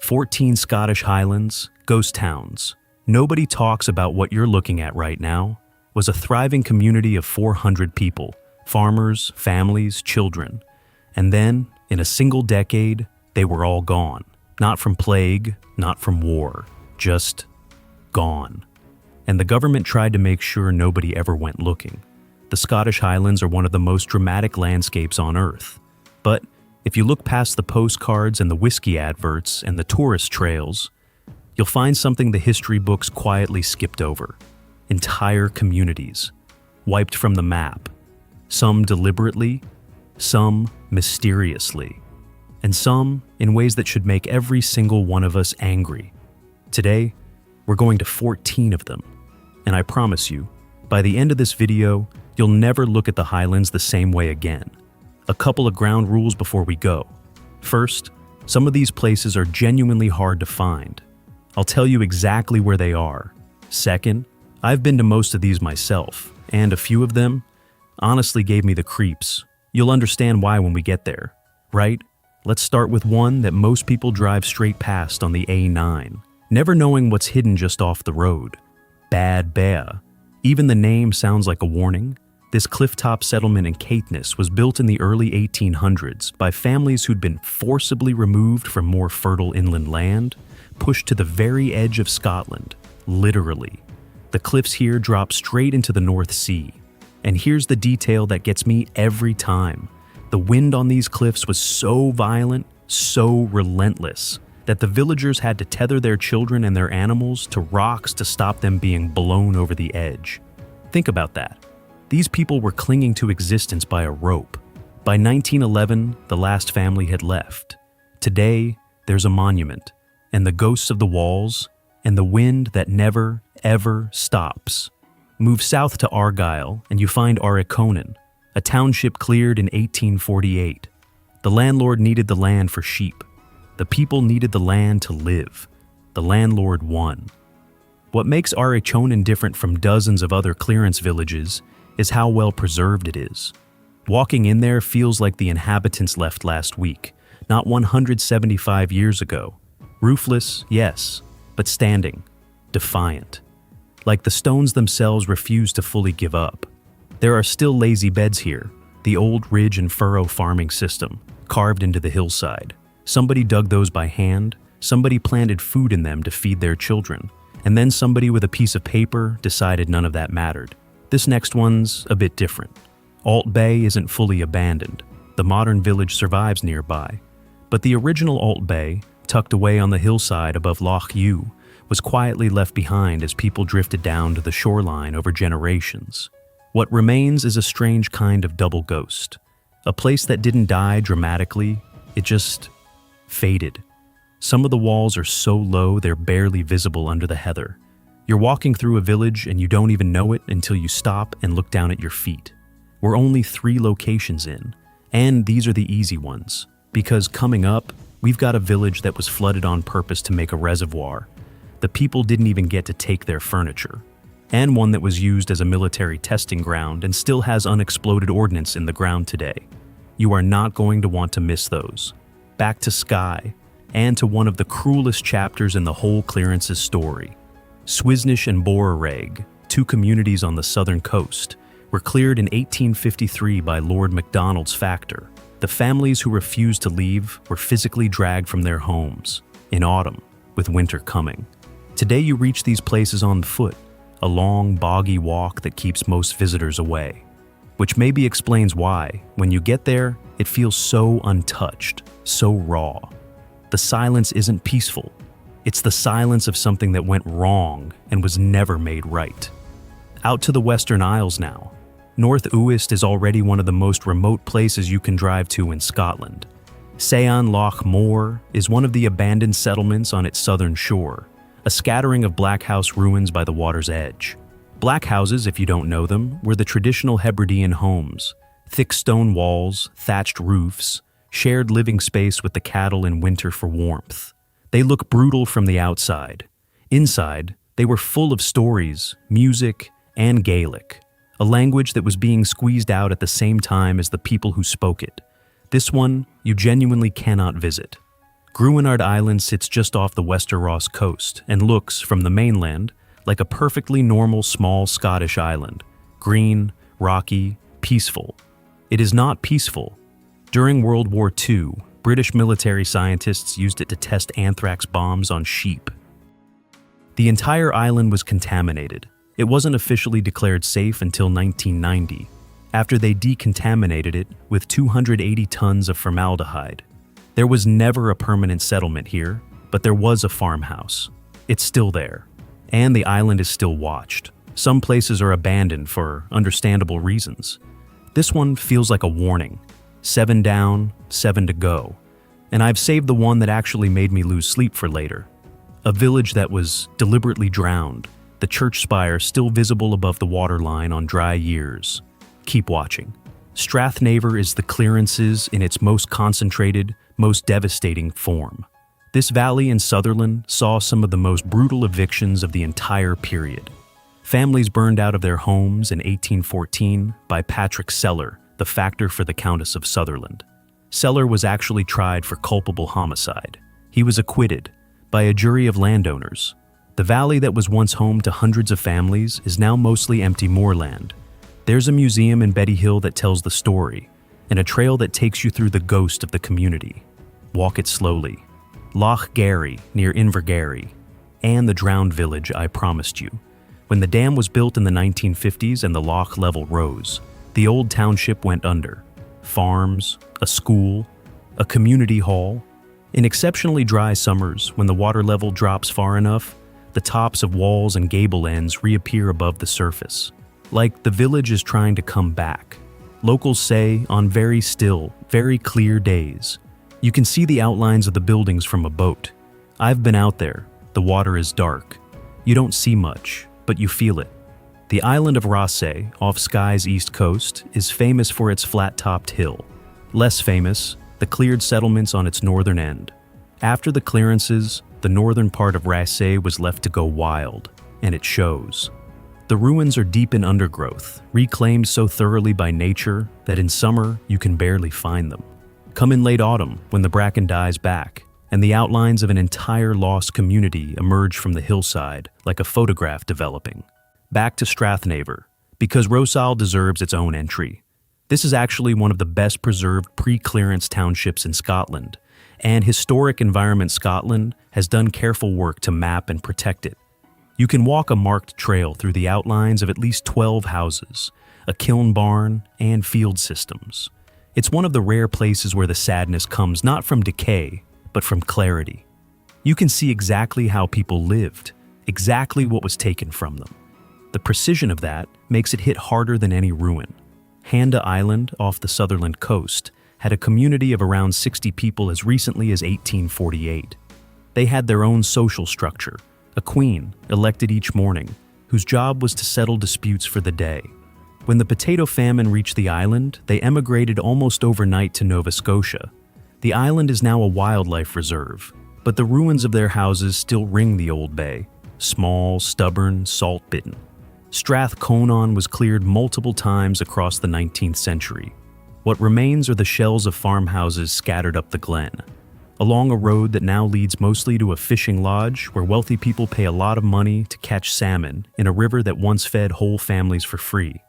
14 Scottish Highlands, ghost towns. Nobody talks about what you're looking at right now. Was a thriving community of 400 people, farmers, families, children. And then, in a single decade, they were all gone. Not from plague, not from war, just gone. And the government tried to make sure nobody ever went looking. The Scottish Highlands are one of the most dramatic landscapes on Earth. But if you look past the postcards and the whiskey adverts and the tourist trails, you'll find something the history books quietly skipped over. Entire communities, wiped from the map. Some deliberately, some mysteriously, and some in ways that should make every single one of us angry. Today, we're going to 14 of them. And I promise you, by the end of this video, you'll never look at the Highlands the same way again. A couple of ground rules before we go. First, some of these places are genuinely hard to find. I'll tell you exactly where they are. Second, I've been to most of these myself, and a few of them honestly gave me the creeps. You'll understand why when we get there, right? Let's start with one that most people drive straight past on the A9, never knowing what's hidden just off the road. Bad Bear. Even the name sounds like a warning. This clifftop settlement in Caithness was built in the early 1800s by families who'd been forcibly removed from more fertile inland land, pushed to the very edge of Scotland, literally. The cliffs here drop straight into the North Sea. And here's the detail that gets me every time. The wind on these cliffs was so violent, so relentless, that the villagers had to tether their children and their animals to rocks to stop them being blown over the edge. Think about that. These people were clinging to existence by a rope. By 1911, the last family had left. Today, there's a monument, and the ghosts of the walls, and the wind that never, ever stops. Move south to Argyll, and you find Arraconan, a township cleared in 1848. The landlord needed the land for sheep. The people needed the land to live. The landlord won. What makes Arraconan different from dozens of other clearance villages is how well preserved it is. Walking in there feels like the inhabitants left last week, not 175 years ago. Roofless, yes, but standing, defiant. Like the stones themselves refuse to fully give up. There are still lazy beds here, the old ridge and furrow farming system, carved into the hillside. Somebody dug those by hand, somebody planted food in them to feed their children, and then somebody with a piece of paper decided none of that mattered. This next one's a bit different. Alt Bay isn't fully abandoned. The modern village survives nearby. But the original Alt Bay, tucked away on the hillside above Loch Ewe, was quietly left behind as people drifted down to the shoreline over generations. What remains is a strange kind of double ghost. A place that didn't die dramatically, it just faded. Some of the walls are so low they're barely visible under the heather. You're walking through a village and you don't even know it until you stop and look down at your feet. We're only 3 locations in, and these are the easy ones, because coming up, we've got a village that was flooded on purpose to make a reservoir. The people didn't even get to take their furniture. And one that was used as a military testing ground and still has unexploded ordnance in the ground today. You are not going to want to miss those. Back to Skye, and to one of the cruelest chapters in the whole clearance's story. Swisnish and Borareg, 2 communities on the southern coast, were cleared in 1853 by Lord Macdonald's factor. The families who refused to leave were physically dragged from their homes, in autumn, with winter coming. Today you reach these places on foot, a long, boggy walk that keeps most visitors away. Which maybe explains why, when you get there, it feels so untouched, so raw. The silence isn't peaceful. It's the silence of something that went wrong and was never made right. Out to the Western Isles now. North Uist is already one of the most remote places you can drive to in Scotland. Saon Loch Moor is one of the abandoned settlements on its southern shore, a scattering of black house ruins by the water's edge. Black houses, if you don't know them, were the traditional Hebridean homes. Thick stone walls, thatched roofs, shared living space with the cattle in winter for warmth. They look brutal from the outside. Inside, they were full of stories, music, and Gaelic, a language that was being squeezed out at the same time as the people who spoke it. This one, you genuinely cannot visit. Gruinard Island sits just off the Westeros coast and looks, from the mainland, like a perfectly normal small Scottish island. Green, rocky, peaceful. It is not peaceful. During World War II, British military scientists used it to test anthrax bombs on sheep. The entire island was contaminated. It wasn't officially declared safe until 1990, after they decontaminated it with 280 tons of formaldehyde. There was never a permanent settlement here, but there was a farmhouse. It's still there, and the island is still watched. Some places are abandoned for understandable reasons. This one feels like a warning. 7 down, 7 to go. And I've saved the one that actually made me lose sleep for later. A village that was deliberately drowned, the church spire still visible above the waterline on dry years. Keep watching. Strathnaver is the clearances in its most concentrated, most devastating form. This valley in Sutherland saw some of the most brutal evictions of the entire period. Families burned out of their homes in 1814 by Patrick Sellar, the factor for the Countess of Sutherland. Sellar was actually tried for culpable homicide. He was acquitted by a jury of landowners. The valley that was once home to hundreds of families is now mostly empty moorland. There's a museum in Betty Hill that tells the story, and a trail that takes you through the ghost of the community. Walk it slowly. Loch Garry near Invergarry, and the drowned village I promised you. When the dam was built in the 1950s and the loch level rose, the old township went under. Farms, a school, a community hall. In exceptionally dry summers, when the water level drops far enough, the tops of walls and gable ends reappear above the surface. Like the village is trying to come back. Locals say on very still, very clear days. You can see the outlines of the buildings from a boat. I've been out there. The water is dark. You don't see much, but you feel it. The island of Rothesay, off Skye's east coast, is famous for its flat-topped hill. Less famous, the cleared settlements on its northern end. After the clearances, the northern part of Rothesay was left to go wild, and it shows. The ruins are deep in undergrowth, reclaimed so thoroughly by nature that in summer you can barely find them. Come in late autumn when the bracken dies back, and the outlines of an entire lost community emerge from the hillside like a photograph developing. Back to Strathnaver, because Rosal deserves its own entry. This is actually one of the best preserved pre-clearance townships in Scotland, and Historic Environment Scotland has done careful work to map and protect it. You can walk a marked trail through the outlines of at least 12 houses, a kiln barn, and field systems. It's one of the rare places where the sadness comes not from decay, but from clarity. You can see exactly how people lived, exactly what was taken from them. The precision of that makes it hit harder than any ruin. Handa Island, off the Sutherland coast, had a community of around 60 people as recently as 1848. They had their own social structure, a queen, elected each morning, whose job was to settle disputes for the day. When the potato famine reached the island, they emigrated almost overnight to Nova Scotia. The island is now a wildlife reserve, but the ruins of their houses still ring the old bay, small, stubborn, salt-bitten. Strathconan was cleared multiple times across the 19th century. What remains are the shells of farmhouses scattered up the glen, along a road that now leads mostly to a fishing lodge where wealthy people pay a lot of money to catch salmon in a river that once fed whole families for free.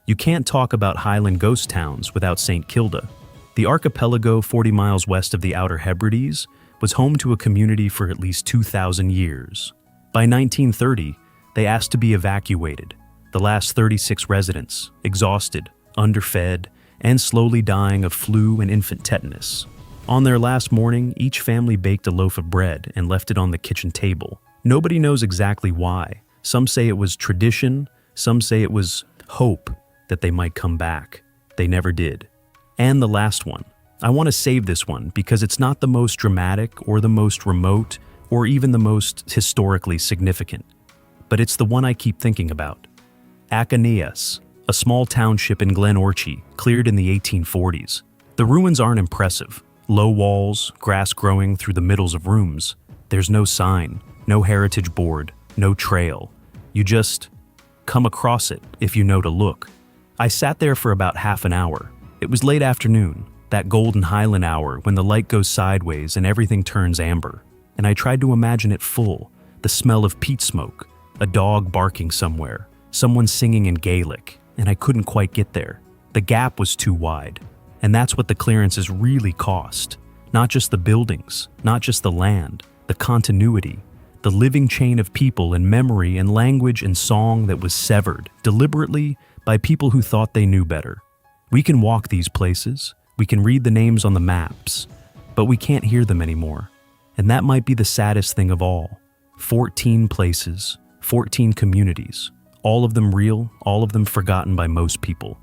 You can't talk about Highland ghost towns without St. Kilda. The archipelago 40 miles west of the Outer Hebrides was home to a community for at least 2,000 years. By 1930, they asked to be evacuated. The last 36 residents, exhausted, underfed, and slowly dying of flu and infant tetanus. On their last morning, each family baked a loaf of bread and left it on the kitchen table. Nobody knows exactly why. Some say it was tradition, some say it was hope that they might come back. They never did. And the last one. I want to save this one because it's not the most dramatic or the most remote or even the most historically significant. But it's the one I keep thinking about. Acanias, a small township in Glen Orchy, cleared in the 1840s. The ruins aren't impressive. Low walls, grass growing through the middles of rooms. There's no sign, no heritage board, no trail. You just come across it if you know to look. I sat there for about half an hour. It was late afternoon. that golden Highland hour when the light goes sideways and everything turns amber. And I tried to imagine it full, the smell of peat smoke, a dog barking somewhere, someone singing in Gaelic, and I couldn't quite get there. The gap was too wide. And that's what the clearances really cost. Not just the buildings, not just the land, the continuity, the living chain of people and memory and language and song that was severed, deliberately, by people who thought they knew better. We can walk these places, we can read the names on the maps, but we can't hear them anymore. And that might be the saddest thing of all. 14 places, 14 communities, all of them real, all of them forgotten by most people,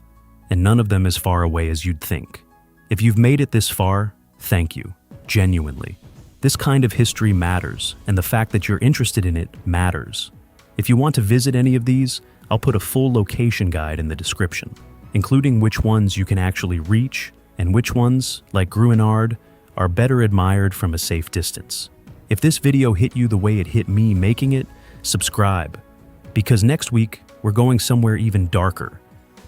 and none of them as far away as you'd think. If you've made it this far, thank you, genuinely. This kind of history matters, and the fact that you're interested in it matters. If you want to visit any of these, I'll put a full location guide in the description, including which ones you can actually reach and which ones, like Gruinard, are better admired from a safe distance. If this video hit you the way it hit me making it, subscribe, because next week we're going somewhere even darker.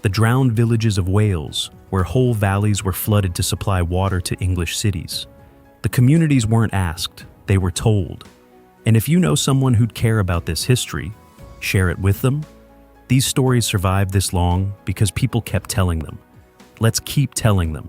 The drowned villages of Wales, where whole valleys were flooded to supply water to English cities. The communities weren't asked, they were told. And if you know someone who'd care about this history, share it with them. These stories survived this long because people kept telling them. Let's keep telling them.